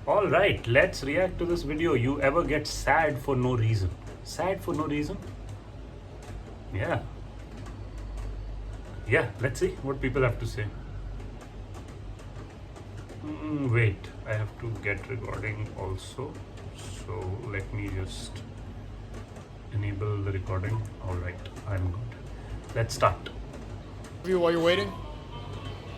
Alright, let's react to this video. You ever get sad for no reason? Sad for no reason? Yeah. Yeah, let's see what people have to say. Wait, I have to get recording also. So let me just enable the recording. Alright, I'm good. Let's start. While you're waiting?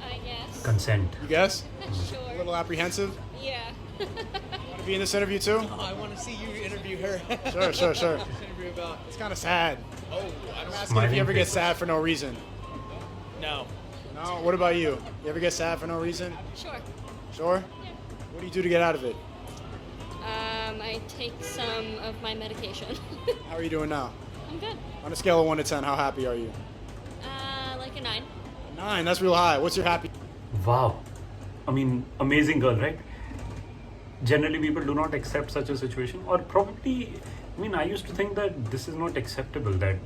I guess. Consent. You guess? Sure. A little apprehensive? Yeah. Want to be in this interview too? Oh, I want to see you interview her. Sure. This interview about. It's kind of sad. Oh, I don't Asking if you ever get sad for no reason. No. No? What about you? You ever get sad for no reason? Sure. Sure? Yeah. What do you do to get out of it? I take some of my medication. How are you doing now? I'm good. On a scale of 1 to 10, how happy are you? Like a 9. 9, that's real high. What's your happy? Wow. I mean, amazing girl, right? Generally, people do not accept such a situation, or probably, I mean, I used to think that this is not acceptable, that,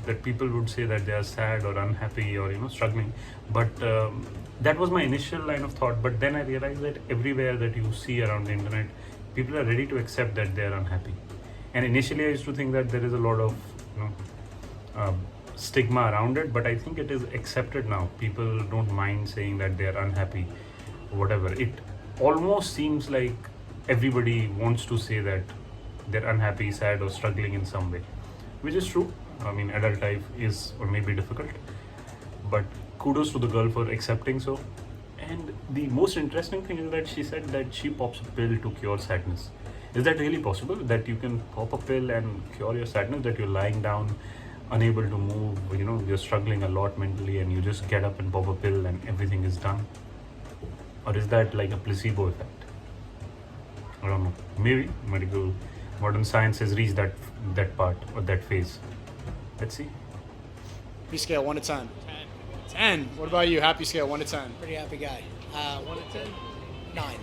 that people would say that they are sad or unhappy or, struggling. But that was my initial line of thought. But then I realized that everywhere that you see around the internet, people are ready to accept that they are unhappy. And initially, I used to think that there is a lot of, stigma around it, but I think it is accepted now. People don't mind saying that they are unhappy, whatever. It almost seems like everybody wants to say that they're unhappy, sad, or struggling in some way, which is true. I mean, adult life is or may be difficult, but kudos to the girl for accepting so. And the most interesting thing is that she said that she pops a pill to cure sadness. Is that really possible, that you can pop a pill and cure your sadness, that you're lying down unable to move, you're struggling a lot mentally, and you just get up and pop a pill and everything is done? Or is that like a placebo effect? I don't know. Maybe modern science has reached that part or that phase. Let's see. Happy scale 1 to 10. 10. 10. What about you? Happy scale 1 to 10. Pretty happy guy. 1 to 10? 9.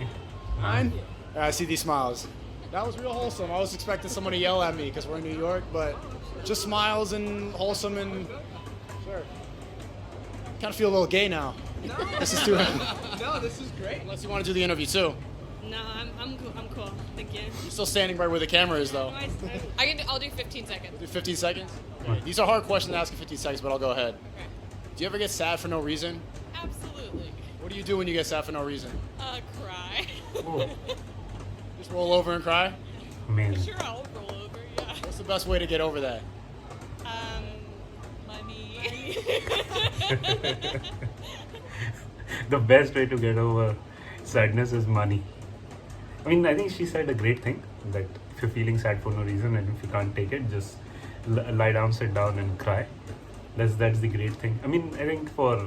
9? I see these smiles. That was real wholesome. I was expecting someone to yell at me because we're in New York, but just smiles and wholesome and sure. Kind of feel a little gay now. No. This is too. No, this is great. Unless you want to do the interview too. No, I'm cool. Thank you. You're still standing right where the camera is though. I'll do 15 seconds. Do 15 seconds? These are hard questions to ask in 15 seconds, but I'll go ahead. Okay. Do you ever get sad for no reason? Absolutely. What do you do when you get sad for no reason? Cry. Oh, Just roll over and cry? amazing. Sure, I'll roll over. Yeah. What's the best way to get over that? Money. The best way to get over sadness is money. I mean, I think she said a great thing, that if you're feeling sad for no reason and if you can't take it, just lie down, sit down and cry. That's the great thing. I mean, I think for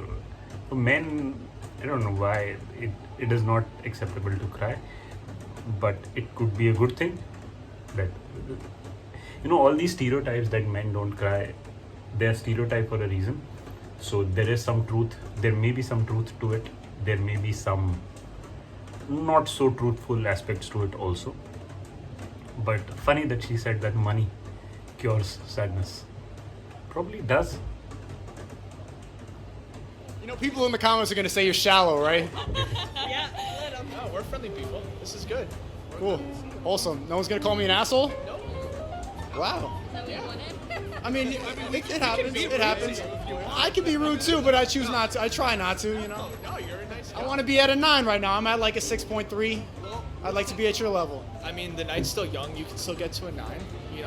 men, I don't know why it is not acceptable to cry, but it could be a good thing. That all these stereotypes that men don't cry, they're stereotyped for a reason. So there is some truth. There may be some truth to it. There may be some not so truthful aspects to it also. But funny that she said that money cures sadness. Probably does. People in the comments are going to say you're shallow, right? Yeah, let 'em. No, we're friendly people. This is good. Cool. Wholesome. No one's going to call me an asshole? No. Wow. Is that what you wanted? I mean, it happens. It happens. I can be rude too, but I choose not to. I try not to, No, you're a nice guy. I want to be at a 9 right now. I'm at like a 6.3. I'd like to be at your level. I mean, the night's still young. You can still get to a 9.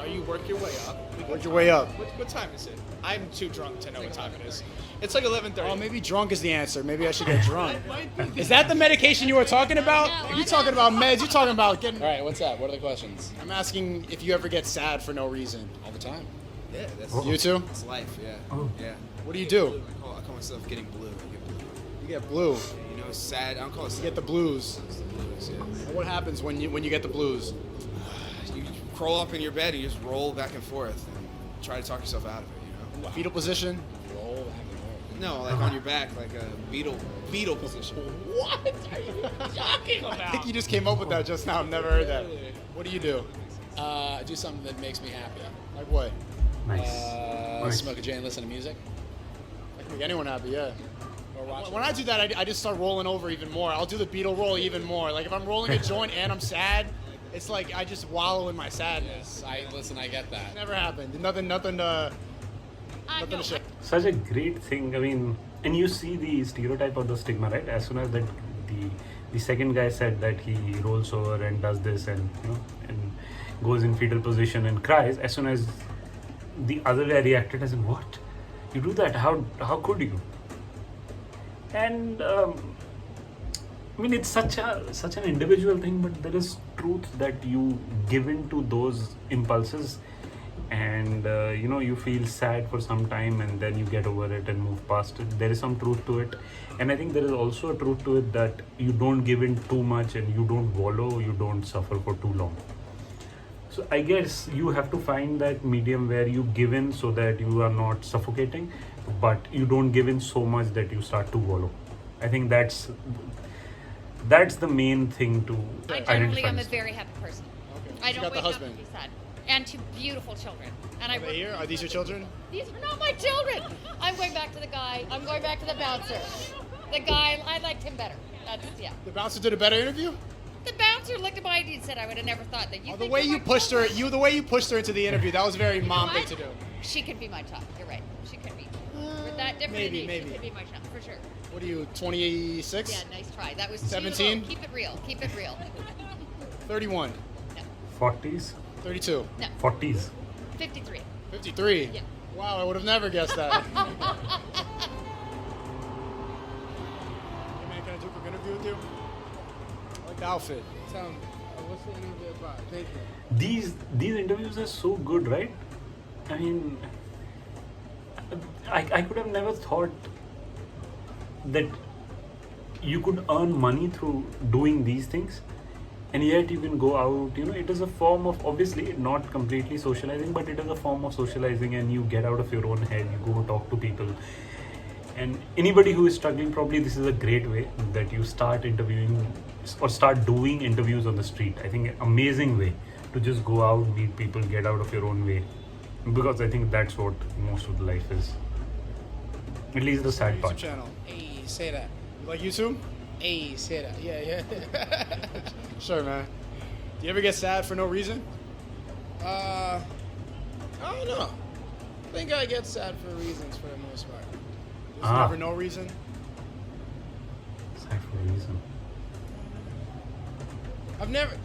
You work your way up. Work your way up. What time is it? I'm too drunk to know what time it is. It's like 11:30. Oh, maybe drunk is the answer. Maybe I should get drunk. Might be. Is that the medication you were talking about? No, You I talking about meds? You talking about getting? All right, what's up? What are the questions? I'm asking if you ever get sad for no reason. All the time. Yeah, that's You too? it's life. Yeah, Oh. yeah. What do you do? I call myself getting blue. I get blue. You get blue. Sad. I don't call it You sad. get the blues. It's the blues. Yeah. And what happens when you get the blues? You crawl up in your bed and you just roll back and forth and try to talk yourself out of it. Fetal position. Roll back and forth. No, like on your back, like a beetle position. What are you talking about? I think you just came up with that just now. I've never heard that. What do you do? Do something that makes me happy. Like what? Nice. Nice. Smoke a J and listen to music. I can make anyone happy, yeah. Or watch When I do that, I just start rolling over even more. I'll do the Beetle roll even more. Like if I'm rolling a joint and I'm sad, it's like I just wallow in my sadness. Yes, I get that. Never happened. Nothing to No, share. Such a great thing. I mean, and you see the stereotype or the stigma, right? As soon as that the second guy said that he rolls over and does this and and goes in fetal position and cries, as soon as the other guy reacted as in, what? You do that? How could you? And I mean, it's such an individual thing, but there is truth that you give in to those impulses, and you feel sad for some time, and then you get over it and move past it. There is some truth to it, and I think there is also a truth to it that you don't give in too much, and you don't wallow, you don't suffer for too long. So I guess you have to find that medium where you give in so that you are not suffocating, but you don't give in so much that you start to wallow. I think that's the main thing to I generally am a identify. very happy person. Okay. I You don't got the wake husband. up and be sad. And two beautiful children. And I Are they here? Are these your children? These are not my children. I'm going back to the guy. I'm going back to the bouncer. The guy, I liked him better. That's, yeah. The bouncer did a better interview. The bouncer looked at my ID and said, I would have never thought that you. The think way you're you my pushed her, children." the way you pushed her into the interview, that was very You know mom thing what? to do. She could be my child. You're right. She could be. With that different maybe, age, maybe. She could be my child, for sure. What are you, 26? Yeah, nice try. That was 17? Too low. Keep it real. Keep it real. 31. No. 40s, 32. No. 40s. 53. 53. Yeah. Wow, I would have never guessed that. Hey man, can I do a quick interview with you? I like the outfit. What's the interview about? Thank you. These interviews are so good, right? I mean, I could have never thought that you could earn money through doing these things, and yet you can go out. It is a form of, obviously not completely socializing, but it is a form of socializing, and you get out of your own head, you go talk to people. And anybody who is struggling, probably this is a great way that you start interviewing or start doing interviews on the street. I think amazing way to just go out, meet people, get out of your own way, because I think that's what most of the life is. At least the sad YouTube part. channel. Hey, say that. You like YouTube? Hey, say that. Yeah. Sure, man. Do you ever get sad for no reason? I don't know. I think I get sad for reasons for the most part. There's never no reason. Sad for a reason. I've never.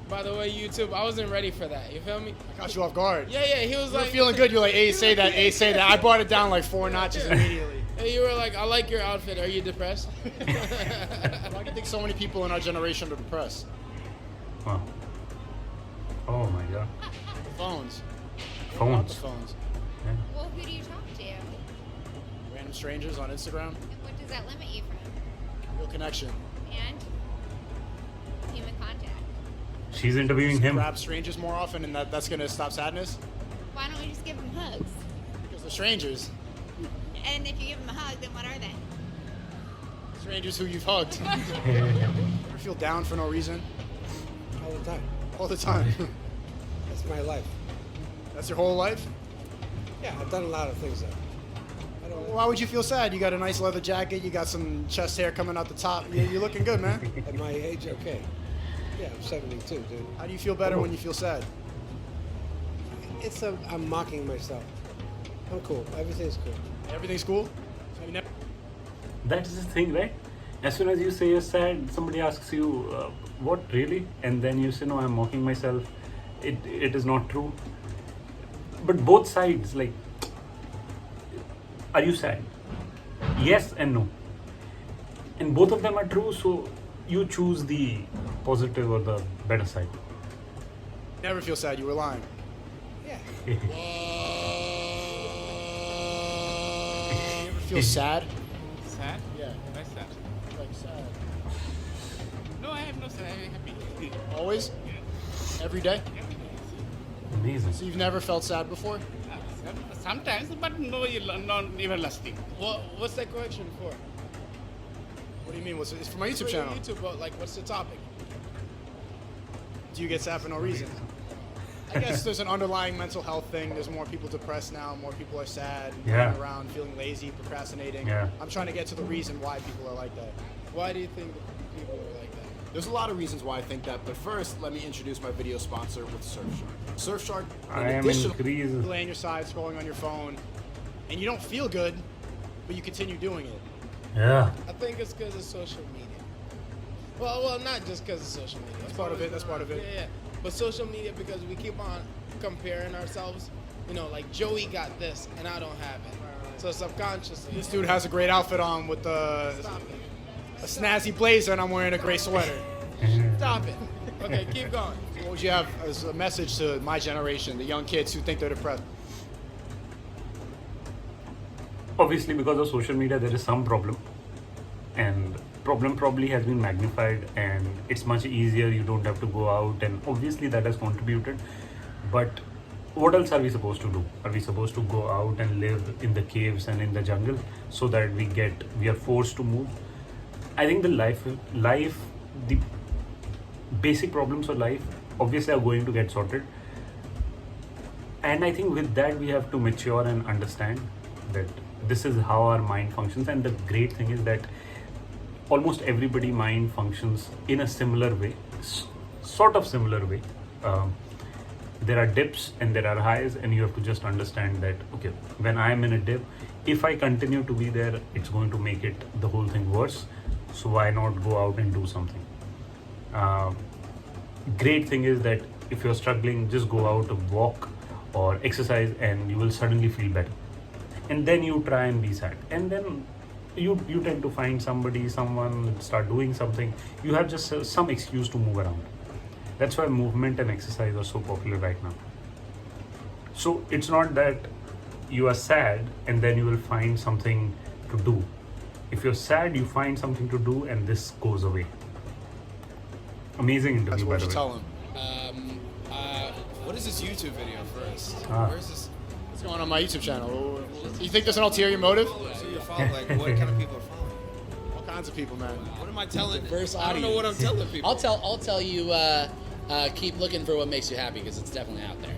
By the way, YouTube, I wasn't ready for that. You feel me? I caught you off guard. Yeah. He was You were like feeling good. You're like, hey, say that, hey, say that. I brought it down like 4 notches immediately. Hey, you were like, I like your outfit. Are you depressed? Why do you think so many people in our generation are depressed? Wow. Oh my god. The phones. What about the Phones. phones. Yeah. Well, who do you talk to? Random strangers on Instagram. And what does that limit you from? Real connection. And human contact. She's interviewing him. Grab strangers more often, and that's gonna stop sadness. Why don't we just give them hugs? Because they're strangers. And if you give them a hug, then what are they? Strangers who you've hugged. Ever feel down for no reason? All the time. All the time. That's my life. That's your whole life? Yeah, I've done a lot of things though. I don't. Why would you feel sad? You got a nice leather jacket. You got some chest hair coming out the top. You're looking good, man. At my age, okay. Yeah, I'm 72, dude. How do you feel better when you feel sad? I'm mocking myself. I'm cool. Everything's cool. Everything's cool? So you never... That is the thing, right? As soon as you say you're sad, somebody asks you, what really? And then you say, no, I'm mocking myself. It is not true. But both sides, like, are you sad? Yes and no. And both of them are true, so you choose the positive or the better side. Never feel sad. You were lying. Yeah. You ever feel sad? Sad? Yeah. Why sad? Like sad. No, I have no sad. I'm happy. Always? Every day? Amazing. So you've never felt sad before? Sometimes, but no, not everlasting. What's that correction for? What do you mean? It's for my YouTube For your channel. YouTube, but like, what's the topic? Do you get sad for no reason? I guess there's an underlying mental health thing. There's more people depressed now. More people are sad, Yeah. running around, feeling lazy, procrastinating. Yeah. I'm trying to get to the reason why people are like that. Why do you think people are like that? There's a lot of reasons why I think that, but first, let me introduce my video sponsor with Surfshark. Surfshark, I am increased. Laying your side, scrolling on your phone, and you don't feel good, but you continue doing it. Yeah. I think it's because of social media. Well, not just because of social media. That's part of it. That's part of it. Yeah. But social media, because we keep on comparing ourselves. You know, like Joey got this and I don't have it. So subconsciously. This dude has a great outfit on with a snazzy blazer, and I'm wearing a gray sweater. Stop it. Okay, keep going. So what would you have as a message to my generation, the young kids who think they're depressed? Obviously, because of social media, there is some problem, and problem probably has been magnified, and it's much easier. You don't have to go out, and obviously that has contributed. But what else are we supposed to do? Are we supposed to go out and live in the caves and in the jungle so that we are forced to move? I think the basic problems of life obviously are going to get sorted, and I think with that we have to mature and understand that this is how our mind functions. And the great thing is that almost everybody mind functions in a similar way, sort of similar way. There are dips and there are highs, and you have to just understand that, okay, when I am in a dip, if I continue to be there, it's going to make it the whole thing worse. So why not go out and do something? Great thing is that if you're struggling, just go out and walk or exercise, and you will suddenly feel better. And then you try and be sad, and then you tend to find someone, start doing something. You have just some excuse to move around. That's why movement and exercise are so popular right now. So it's not that you are sad and then you will find something to do. If you're sad, you find something to do, and this goes away. Amazing interview, by That's what the you way. tell them. What is this YouTube video first? Ah. Where's this? What's going on my YouTube channel? You think there's an ulterior motive? So you're following, like, what kind of people are following? All kinds of people, man. What am I telling? Diverse I don't know what I'm audience. telling people. I'll tell you. Keep looking for what makes you happy, because it's definitely out there.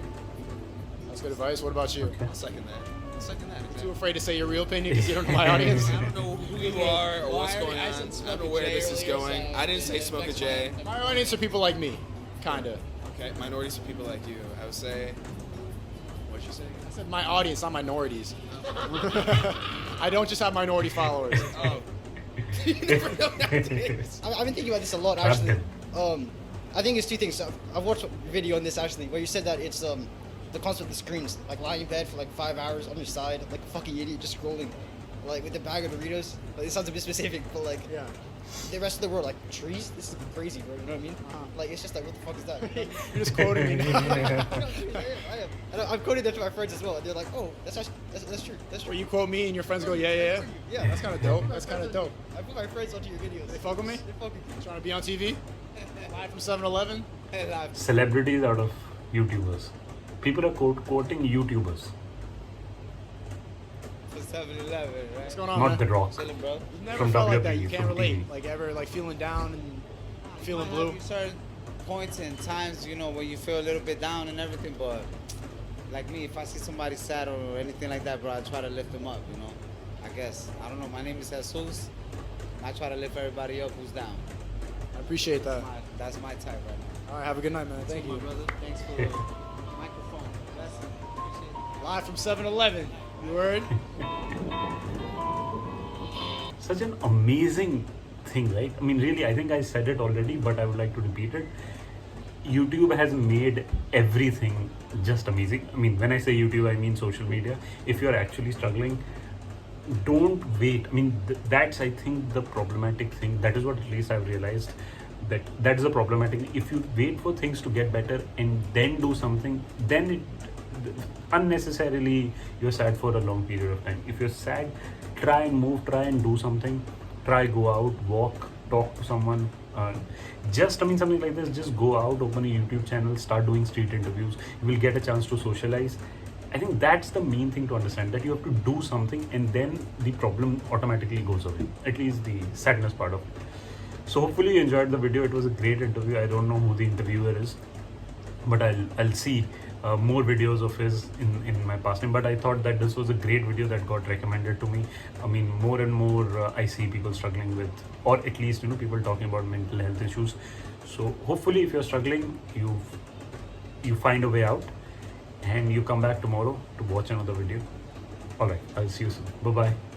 That's good advice. What about you? I'll second that. I'll second that. Too afraid to say your real opinion because you don't know my audience? I don't know who you are or what's going on. I said I Smoke don't know a where J this is earlier, going. so I didn't say smoke a J. My audience are people like me, kinda. Okay, minorities are people like you. I would say. What'd you say? I said my audience, not minorities. I don't just have minority followers. Oh. You never know nowadays. I've been thinking about this a lot, actually. I think it's two things. I've watched a video on this, actually, where you said that it's the concept of the screens, like lying in bed for like 5 hours on your side, like a fucking idiot, just scrolling, like with the bag of Doritos. Like, it sounds a bit specific, but like, Yeah. the rest of the world, like trees. This is crazy, bro. You know what I mean? Like, it's just like, what the fuck is that? You're just quoting me now. No, dude, I am. And I've quoted that to my friends as well. And they're like, oh, that's true. That's true. Where you quote me and your friends go, yeah. Yeah, That's kind of dope. That's kind of dope. I put my friends onto your videos. They fuck with me? They fuck with you. Trying to be on TV? Live from 7-Eleven? Celebrities out of YouTubers. People are quoting YouTubers, For 7-Eleven, right? What's going on, not man? The Rock. Chilling, bro. You've never From felt like that. WWE, You can't from relate. TV. Like ever, like feeling down and feeling might blue. have certain points and times, you know, when you feel a little bit down and everything, but like me, if I see somebody sad or anything like that, bro, I try to lift them up, you know. I guess. I don't know, my name is Jesus. I try to lift everybody up who's down. I appreciate that. That's my type right now. All right, have a good night, man. Thank you. Brother. Thanks for the microphone. Blessing. Appreciate it. Live from 7-Eleven. You heard? Such an amazing thing, right? I mean, really, I think I said it already, but I would like to repeat it. YouTube has made everything just amazing. I mean, when I say YouTube, I mean social media. If you're actually struggling, don't wait. I mean, that's, I think, the problematic thing. That is what at least I've realized, that is the problematic thing. If you wait for things to get better and then do something, then it unnecessarily you're sad for a long period of time. If you're sad, try and move, try and do something, try go out, walk, talk to someone. Something like this, just go out, open a YouTube channel, start doing street interviews. You will get a chance to socialize. I think that's the main thing to understand, that you have to do something and then the problem automatically goes away, at least the sadness part of it. So hopefully you enjoyed the video. It was a great interview. I don't know who the interviewer is. but I'll see more videos of his in my past name. But I thought that this was a great video that got recommended to me. I mean, more and more I see people struggling with, or at least people talking about mental health issues. So hopefully if you're struggling, you find a way out and you come back tomorrow to watch another video. All right, I'll see you soon. Bye bye.